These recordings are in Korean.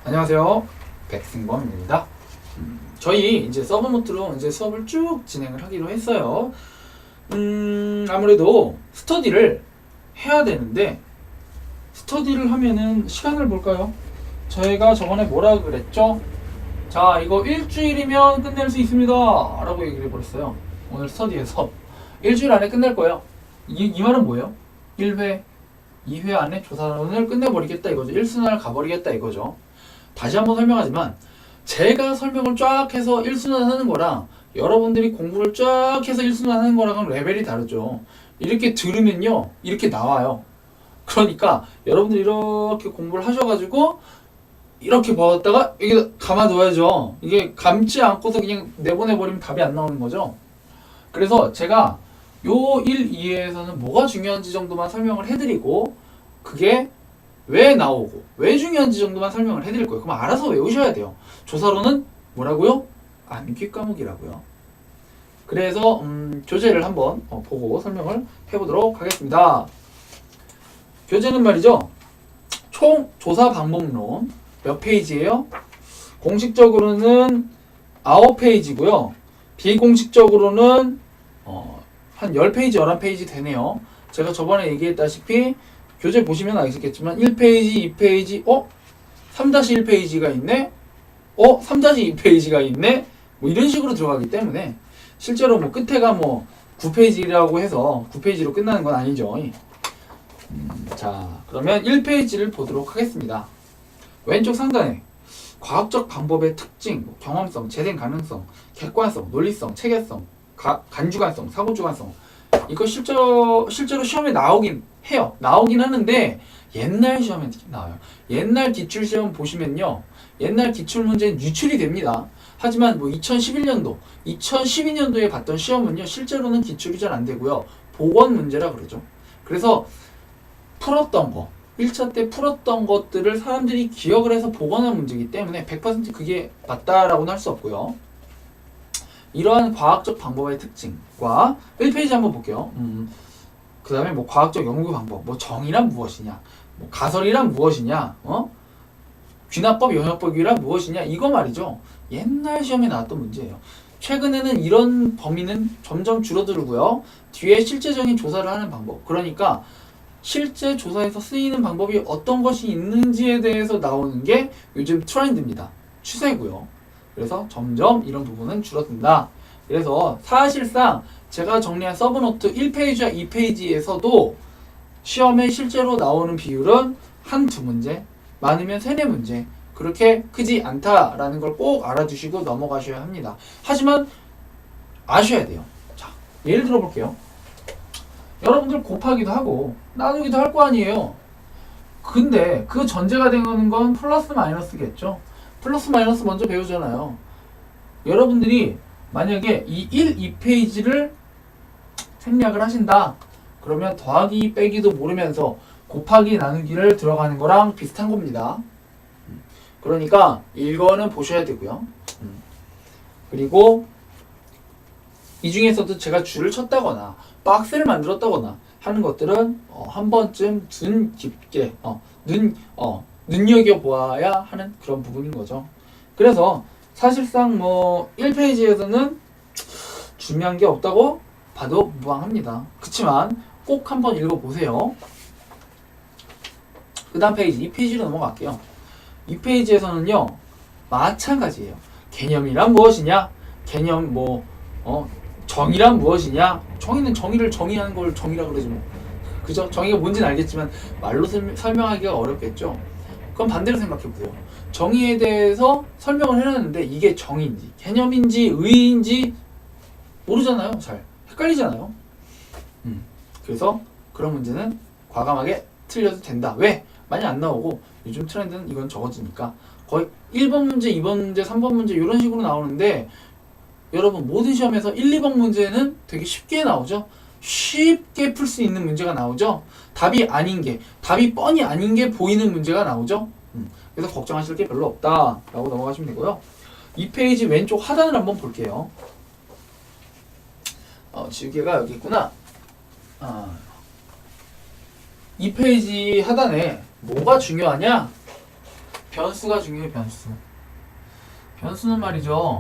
안녕하세요. 백승범입니다. 저희 이제 서브노트로 이제 수업을 쭉 진행을 하기로 했어요. 아무래도 스터디를 해야 되는데, 스터디를 하면은 시간을 볼까요? 저희가 저번에 뭐라 그랬죠? 자, 이거 일주일이면 끝낼 수 있습니다. 라고 얘기를 해버렸어요. 오늘 스터디에서. 일주일 안에 끝낼 거예요. 이 말은 뭐예요? 1회, 2회 안에 조사론을 끝내버리겠다 이거죠. 1순환을 가버리겠다 이거죠. 다시 한번 설명하지만 제가 설명을 쫙 해서 1순환 하는 거랑 여러분들이 공부를 쫙 해서 1순환 하는 거랑은 레벨이 다르죠. 이렇게 들으면요 이렇게 나와요. 그러니까 여러분들이 이렇게 공부를 하셔가지고 이렇게 봤다가 이게 감아둬야죠. 이게 감지 않고서 그냥 내보내버리면 답이 안 나오는 거죠. 그래서 제가 요 1, 2에서는 뭐가 중요한지 정도만 설명을 해드리고, 그게 왜 나오고 왜 중요한지 정도만 설명을 해드릴 거예요. 그럼 알아서 외우셔야 돼요. 조사로는 뭐라고요? 암기 과목이라고요. 그래서 교재를 한번 보고 설명을 해보도록 하겠습니다. 교재는 말이죠, 총 조사 방법론 몇 페이지예요? 공식적으로는 9페이지고요 비공식적으로는 한 10페이지, 11페이지 되네요. 제가 저번에 얘기했다시피 교재 보시면 아시겠지만 1페이지, 2페이지, 3-1페이지가 있네? 3-2페이지가 있네? 뭐 이런 식으로 들어가기 때문에 실제로 뭐 끝에가 뭐 9페이지라고 해서 9페이지로 끝나는 건 아니죠. 자, 그러면 1페이지를 보도록 하겠습니다. 왼쪽 상단에 과학적 방법의 특징, 경험성, 재생 가능성, 객관성, 논리성, 체계성, 간주관성, 사고주관성, 이거 실제로 시험에 나오긴 해요. 나오긴 하는데 옛날 시험에 나와요. 옛날 기출시험 보시면요, 옛날 기출문제는 유출이 됩니다. 하지만 뭐 2011년도, 2012년도에 봤던 시험은요 실제로는 기출이 잘 안 되고요, 복원 문제라 그러죠. 그래서 풀었던 거, 1차 때 풀었던 것들을 사람들이 기억을 해서 복원한 문제이기 때문에 100% 그게 맞다라고는 할 수 없고요. 이러한 과학적 방법의 특징과 1페이지 한번 볼게요. 그 다음에 뭐 과학적 연구 방법, 뭐 정의란 무엇이냐, 뭐 가설이란 무엇이냐, 귀납법, 영역법이란 무엇이냐, 이거 말이죠. 옛날 시험에 나왔던 문제예요. 최근에는 이런 범위는 점점 줄어들고요. 뒤에 실제적인 조사를 하는 방법, 그러니까 실제 조사에서 쓰이는 방법이 어떤 것이 있는지에 대해서 나오는 게 요즘 트렌드입니다. 추세고요. 그래서 점점 이런 부분은 줄어든다. 그래서 사실상 제가 정리한 서브노트 1페이지와 2페이지에서도 시험에 실제로 나오는 비율은 한두 문제, 많으면 3-4문제, 그렇게 크지 않다라는 걸 꼭 알아두시고 넘어가셔야 합니다. 하지만 아셔야 돼요. 자, 예를 들어 볼게요. 여러분들 곱하기도 하고 나누기도 할 거 아니에요. 근데 그 전제가 되는 건 플러스 마이너스겠죠. 플러스 마이너스 먼저 배우잖아요. 여러분들이 만약에 이 1, 2페이지를 생략을 하신다, 그러면 더하기 빼기도 모르면서 곱하기 나누기를 들어가는 거랑 비슷한 겁니다. 그러니까 이거는 보셔야 되고요. 그리고 이 중에서도 제가 줄을 쳤다거나 박스를 만들었다거나 하는 것들은 한 번쯤 깊게 눈여겨보아야 하는 그런 부분인 거죠. 그래서 사실상 뭐 1페이지에서는 중요한 게 없다고 봐도 무방합니다. 그치만 꼭 한번 읽어보세요. 그 다음 페이지 2페이지로 넘어갈게요. 2페이지에서는요 마찬가지예요. 개념이란 무엇이냐, 개념 정의란 무엇이냐, 정의는 정의를 정의하는 걸 정의라 그러지 뭐. 그죠? 정의가 뭔지는 알겠지만 말로 설명하기가 어렵겠죠. 그럼 반대로 생각해보세요. 정의에 대해서 설명을 해놨는데 이게 정의인지 개념인지 의의인지 모르잖아요. 잘 헷갈리잖아요. 그래서 그런 문제는 과감하게 틀려도 된다. 왜? 많이 안 나오고 요즘 트렌드는 이건 적어지니까 거의 1번 문제, 2번 문제, 3번 문제 이런 식으로 나오는데, 여러분 모든 시험에서 1, 2번 문제는 되게 쉽게 나오죠. 쉽게 풀 수 있는 문제가 나오죠. 답이 뻔히 아닌 게 보이는 문제가 나오죠. 그래서 걱정하실 게 별로 없다 라고 넘어가시면 되고요. 2페이지 왼쪽 하단을 한번 볼게요. 지우개가 여기 있구나. 2페이지 하단에 뭐가 중요하냐? 변수가 중요해. 변수. 변수는 말이죠.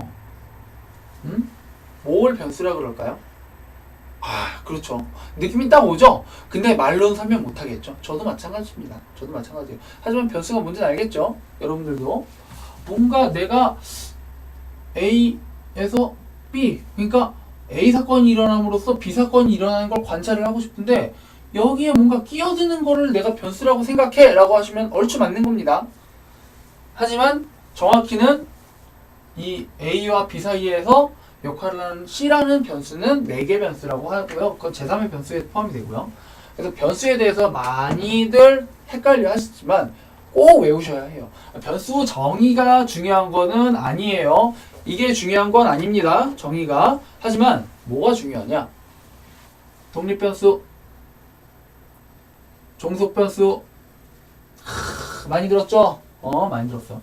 뭘 변수라 그럴까요? 아, 그렇죠. 느낌이 딱 오죠? 근데 말로는 설명 못 하겠죠? 저도 마찬가지입니다. 저도 마찬가지예요. 하지만 변수가 뭔지는 알겠죠? 여러분들도. 뭔가 내가 A에서 B, 그러니까 A 사건이 일어남으로써 B 사건이 일어나는 걸 관찰을 하고 싶은데 여기에 뭔가 끼어드는 거를 내가 변수라고 생각해 라고 하시면 얼추 맞는 겁니다. 하지만 정확히는 이 A와 B 사이에서 역할을 하는 C라는 변수는 4개 변수라고 하고요. 그건 제3의 변수에 포함이 되고요. 그래서 변수에 대해서 많이들 헷갈려 하시지만 꼭 외우셔야 해요. 변수 정의가 중요한 거는 아니에요. 이게 중요한 건 아닙니다. 정의가. 하지만 뭐가 중요하냐? 독립변수, 종속변수. 많이 들었죠? 많이 들었어.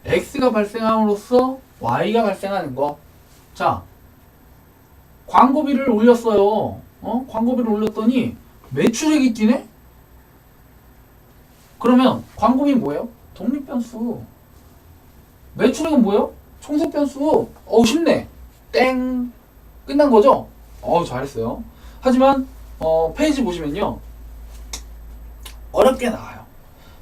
X가 발생함으로써 Y가 발생하는 거. 자, 광고비를 올렸어요. 광고비를 올렸더니 매출액이 뛰네? 그러면 광고비 뭐예요? 독립변수. 매출액은 뭐예요? 총속변수. 쉽네. 땡. 끝난 거죠? 잘했어요. 하지만 페이지 보시면요. 어렵게 나와요.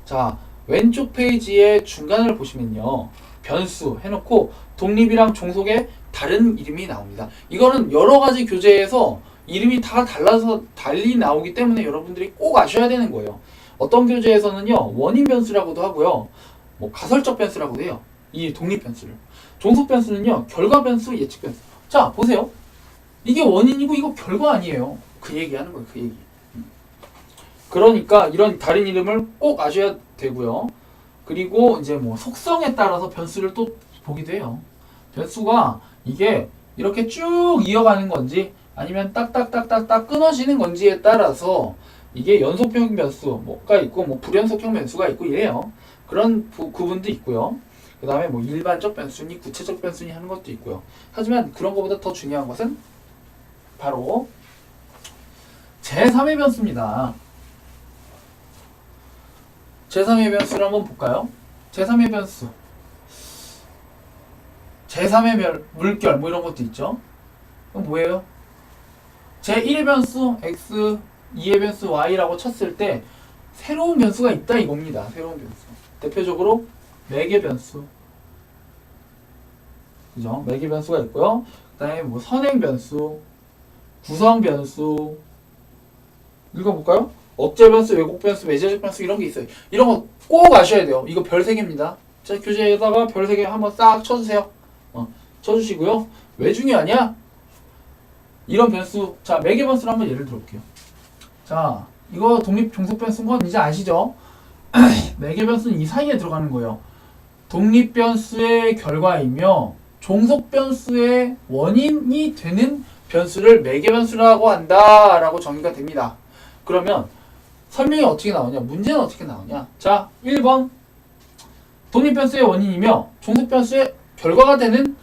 자, 왼쪽 페이지의 중간을 보시면요. 변수 해놓고 독립이랑 종속의 다른 이름이 나옵니다. 이거는 여러 가지 교재에서 이름이 다 달라서 달리 나오기 때문에 여러분들이 꼭 아셔야 되는 거예요. 어떤 교재에서는요, 원인 변수라고도 하고요, 뭐 가설적 변수라고도 해요. 이 독립 변수를. 종속 변수는요, 결과 변수, 예측 변수. 자, 보세요. 이게 원인이고 이거 결과 아니에요. 그 얘기 하는 거예요, 그 얘기. 그러니까 이런 다른 이름을 꼭 아셔야 되고요. 그리고 이제 뭐 속성에 따라서 변수를 또 보기도 해요. 변수가 이게 이렇게 쭉 이어가는 건지 아니면 딱딱딱딱딱 끊어지는 건지에 따라서 이게 연속형 변수가 있고 뭐 불연속형 변수가 있고 이래요. 그런 구분도 있고요. 그 다음에 뭐 일반적 변수니 구체적 변수니 하는 것도 있고요. 하지만 그런 것보다 더 중요한 것은 바로 제3의 변수입니다. 제3의 변수를 한번 볼까요? 제3의 변수. 제3의 물결 뭐 이런 것도 있죠. 그럼 뭐예요? 제1의 변수 x, 2의 변수 y라고 쳤을 때 새로운 변수가 있다 이겁니다. 새로운 변수. 대표적으로 매개 변수. 그죠? 매개 변수가 있고요. 그 다음에 뭐 선행 변수, 구성 변수. 읽어볼까요? 억제 변수, 왜곡 변수, 매제적 변수 이런 게 있어요. 이런 거 꼭 아셔야 돼요. 이거 별 3개입니다. 자, 교재에다가 별 3개 한번 싹 쳐주세요. 쳐주시고요. 왜 중요하냐? 이런 변수. 자, 매개 변수를 한번 예를 들어볼게요. 자, 이거 독립 종속 변수인 건 이제 아시죠? 매개 변수는 이 사이에 들어가는 거예요. 독립 변수의 결과이며 종속 변수의 원인이 되는 변수를 매개 변수라고 한다라고 정의가 됩니다. 그러면 설명이 어떻게 나오냐? 문제는 어떻게 나오냐? 자, 1번 독립 변수의 원인이며 종속 변수의 결과가 되는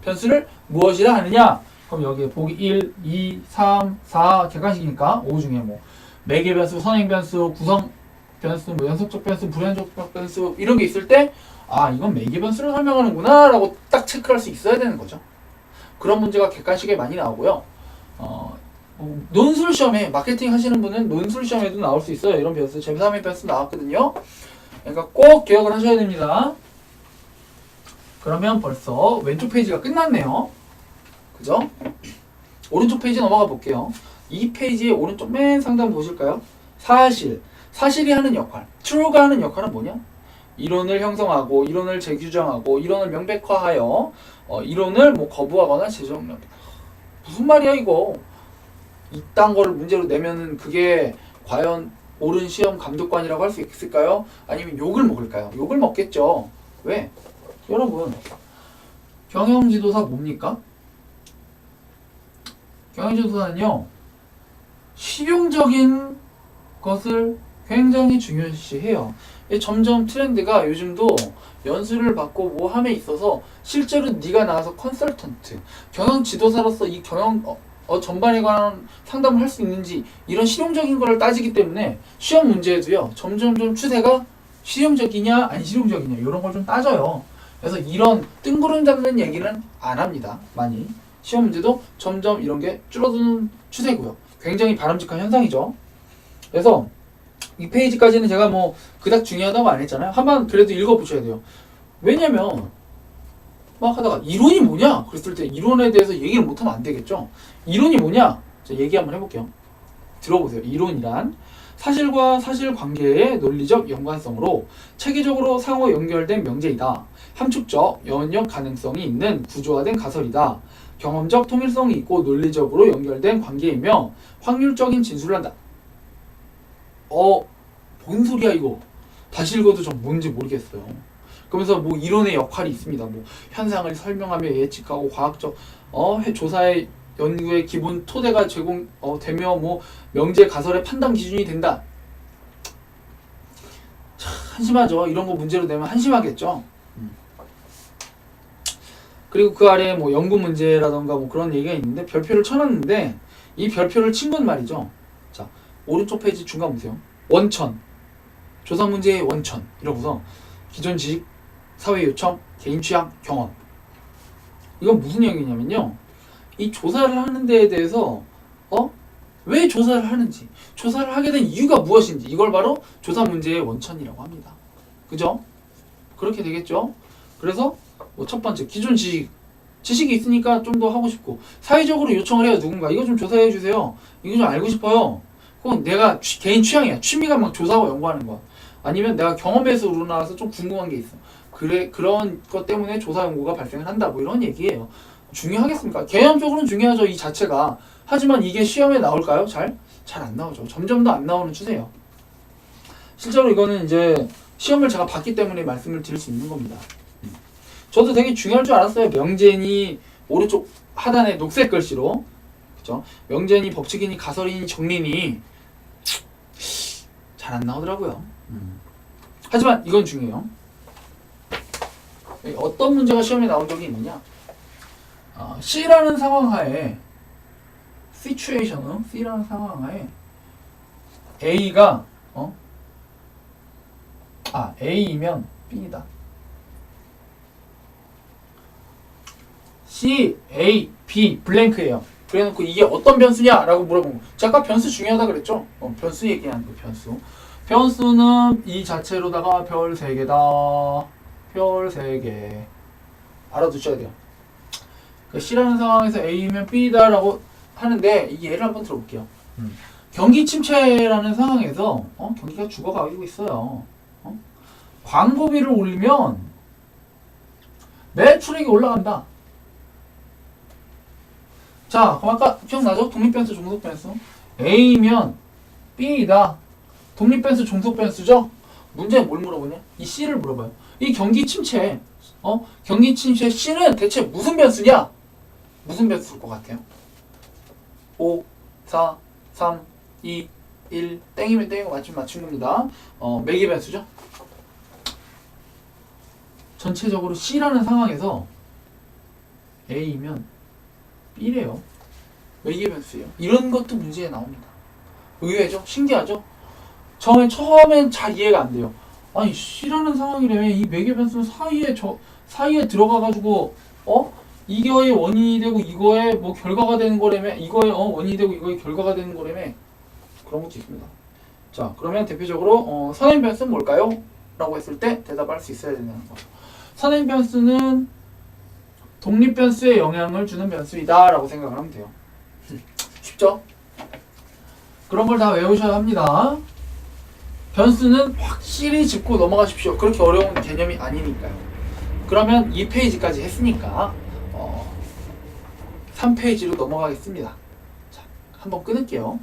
변수를 무엇이라 하느냐? 그럼 여기에 보기 1, 2, 3, 4 객관식이니까 5 중에 뭐 매개 변수, 선행 변수, 구성 변수, 뭐 연속적 변수, 불연속적 변수 이런 게 있을 때 이건 매개 변수를 설명하는구나 라고 딱 체크할 수 있어야 되는 거죠. 그런 문제가 객관식에 많이 나오고요. 논술 시험에 마케팅 하시는 분은 논술 시험에도 나올 수 있어요. 이런 변수, 제3의 변수 나왔거든요. 그러니까 꼭 기억을 하셔야 됩니다. 그러면 벌써 왼쪽 페이지가 끝났네요. 그죠? 오른쪽 페이지 넘어가 볼게요. 이 페이지의 오른쪽 맨 상단 보실까요? 사실이 하는 역할, true가 하는 역할은 뭐냐? 이론을 형성하고, 이론을 재규정하고, 이론을 명백화하여 이론을 뭐 거부하거나 재정립. 무슨 말이야 이거? 이딴 거를 문제로 내면은 그게 과연 옳은 시험 감독관이라고 할 수 있을까요? 아니면 욕을 먹을까요? 욕을 먹겠죠. 왜? 여러분, 경영지도사 뭡니까? 경영지도사는요, 실용적인 것을 굉장히 중요시해요. 점점 트렌드가 요즘도 연수를 받고 뭐 함에 있어서 실제로 네가 나와서 컨설턴트, 경영지도사로서 이 경영 전반에 관한 상담을 할 수 있는지 이런 실용적인 거를 따지기 때문에 시험 문제에도요 점점점 추세가 실용적이냐 안 실용적이냐 이런 걸 좀 따져요. 그래서 이런 뜬구름 잡는 얘기는 안 합니다. 많이. 시험 문제도 점점 이런 게 줄어드는 추세고요. 굉장히 바람직한 현상이죠. 그래서 이 페이지까지는 제가 뭐 그닥 중요하다고 안 했잖아요. 한번 그래도 읽어보셔야 돼요. 왜냐면 막 하다가 이론이 뭐냐? 그랬을 때 이론에 대해서 얘기를 못하면 안 되겠죠. 이론이 뭐냐? 자, 얘기 한번 해볼게요. 들어보세요. 이론이란 사실과 사실관계의 논리적 연관성으로 체계적으로 상호 연결된 명제이다. 함축적 연역 가능성이 있는 구조화된 가설이다. 경험적 통일성이 있고 논리적으로 연결된 관계이며 확률적인 진술을 한다. 뭔 소리야 이거? 다시 읽어도 좀 뭔지 모르겠어요. 그러면서 뭐 이론의 역할이 있습니다. 뭐 현상을 설명하며 예측하고 과학적 조사의 연구의 기본 토대가 제공되며 뭐 명제 가설의 판단 기준이 된다. 참 한심하죠. 이런 거 문제로 내면 한심하겠죠. 그리고 그 아래에 뭐 연구 문제라던가 뭐 그런 얘기가 있는데 별표를 쳐놨는데 이 별표를 친 건 말이죠. 자, 오른쪽 페이지 중간 보세요. 원천, 조사 문제의 원천 이러고서 기존 지식, 사회 요청, 개인 취향, 경험. 이건 무슨 얘기냐면요. 이 조사를 하는 데에 대해서 왜 조사를 하는지, 조사를 하게 된 이유가 무엇인지 이걸 바로 조사 문제의 원천이라고 합니다. 그죠? 그렇게 되겠죠? 그래서 뭐 첫 번째 기존 지식이 있으니까 좀 더 하고 싶고 사회적으로 요청을 해요. 누군가 이거 좀 조사해 주세요. 이거 좀 알고 싶어요. 그건 내가 개인 취향이야. 취미가 막 조사하고 연구하는 거야. 아니면 내가 경험에서 우러나와서 좀 궁금한 게 있어. 그래 그런 것 때문에 조사 연구가 발생을 한다. 뭐 이런 얘기예요. 중요하겠습니까? 개념적으로는 중요하죠. 이 자체가. 하지만 이게 시험에 나올까요? 잘 안 나오죠. 점점 더 안 나오는 추세예요. 실제로 이거는 이제 시험을 제가 봤기 때문에 말씀을 드릴 수 있는 겁니다. 저도 되게 중요할 줄 알았어요. 명제니 오른쪽 하단에 녹색 글씨로 그죠? 명제니 법칙이니 가설이니 정리니 잘 안 나오더라고요. 하지만 이건 중요해요. 어떤 문제가 시험에 나온 적이 있느냐? C라는 상황 하에 situation은 C라는 상황 하에 A가 A이면 B다. C, A, B 블랭크예요. 그래놓고 이게 어떤 변수냐라고 물어보면 제가 아까 변수 중요하다 그랬죠? 변수 얘기하는 거 변수. 변수는 이 자체로다가 별 3개다. 별 3개. 알아두셔야 돼요. 그 C라는 상황에서 A면 B다라고 하는데 이 예를 한번 들어볼게요. 경기 침체라는 상황에서 경기가 죽어가고 있어요. 광고비를 올리면 매출액이 올라간다. 자, 그럼 아까 기억나죠? 독립변수, 종속변수. A면 B이다. 독립변수, 종속변수죠? 문제는 뭘 물어보냐? 이 C를 물어봐요. 이 경기 침체, 경기 침체 C는 대체 무슨 변수냐? 무슨 변수일 것 같아요? 5, 4, 3, 2, 1, 땡이면 땡이고 맞추면 맞춘 겁니다. 몇 개 변수죠? 전체적으로 C라는 상황에서 A면 B래요. 몇 개 변수예요? 이런 것도 문제에 나옵니다. 의외죠? 신기하죠? 처음엔 잘 이해가 안 돼요. 아니 C라는 상황이라면 이 몇 개 변수 사이에 들어가가지고 이거의 원인이 되고 이거의 뭐 결과가 되는 거라며 이거의 원인이 되고 이거의 결과가 되는 거라며 그런 것도 있습니다. 자, 그러면 대표적으로 선행 변수는 뭘까요? 라고 했을 때 대답할 수 있어야 되는 거죠. 선행 변수는 독립 변수에 영향을 주는 변수이다 라고 생각을 하면 돼요. 쉽죠? 그런 걸 다 외우셔야 합니다. 변수는 확실히 짚고 넘어가십시오. 그렇게 어려운 개념이 아니니까요. 그러면 2페이지까지 했으니까 3페이지로 넘어가겠습니다. 자, 한번 끊을게요.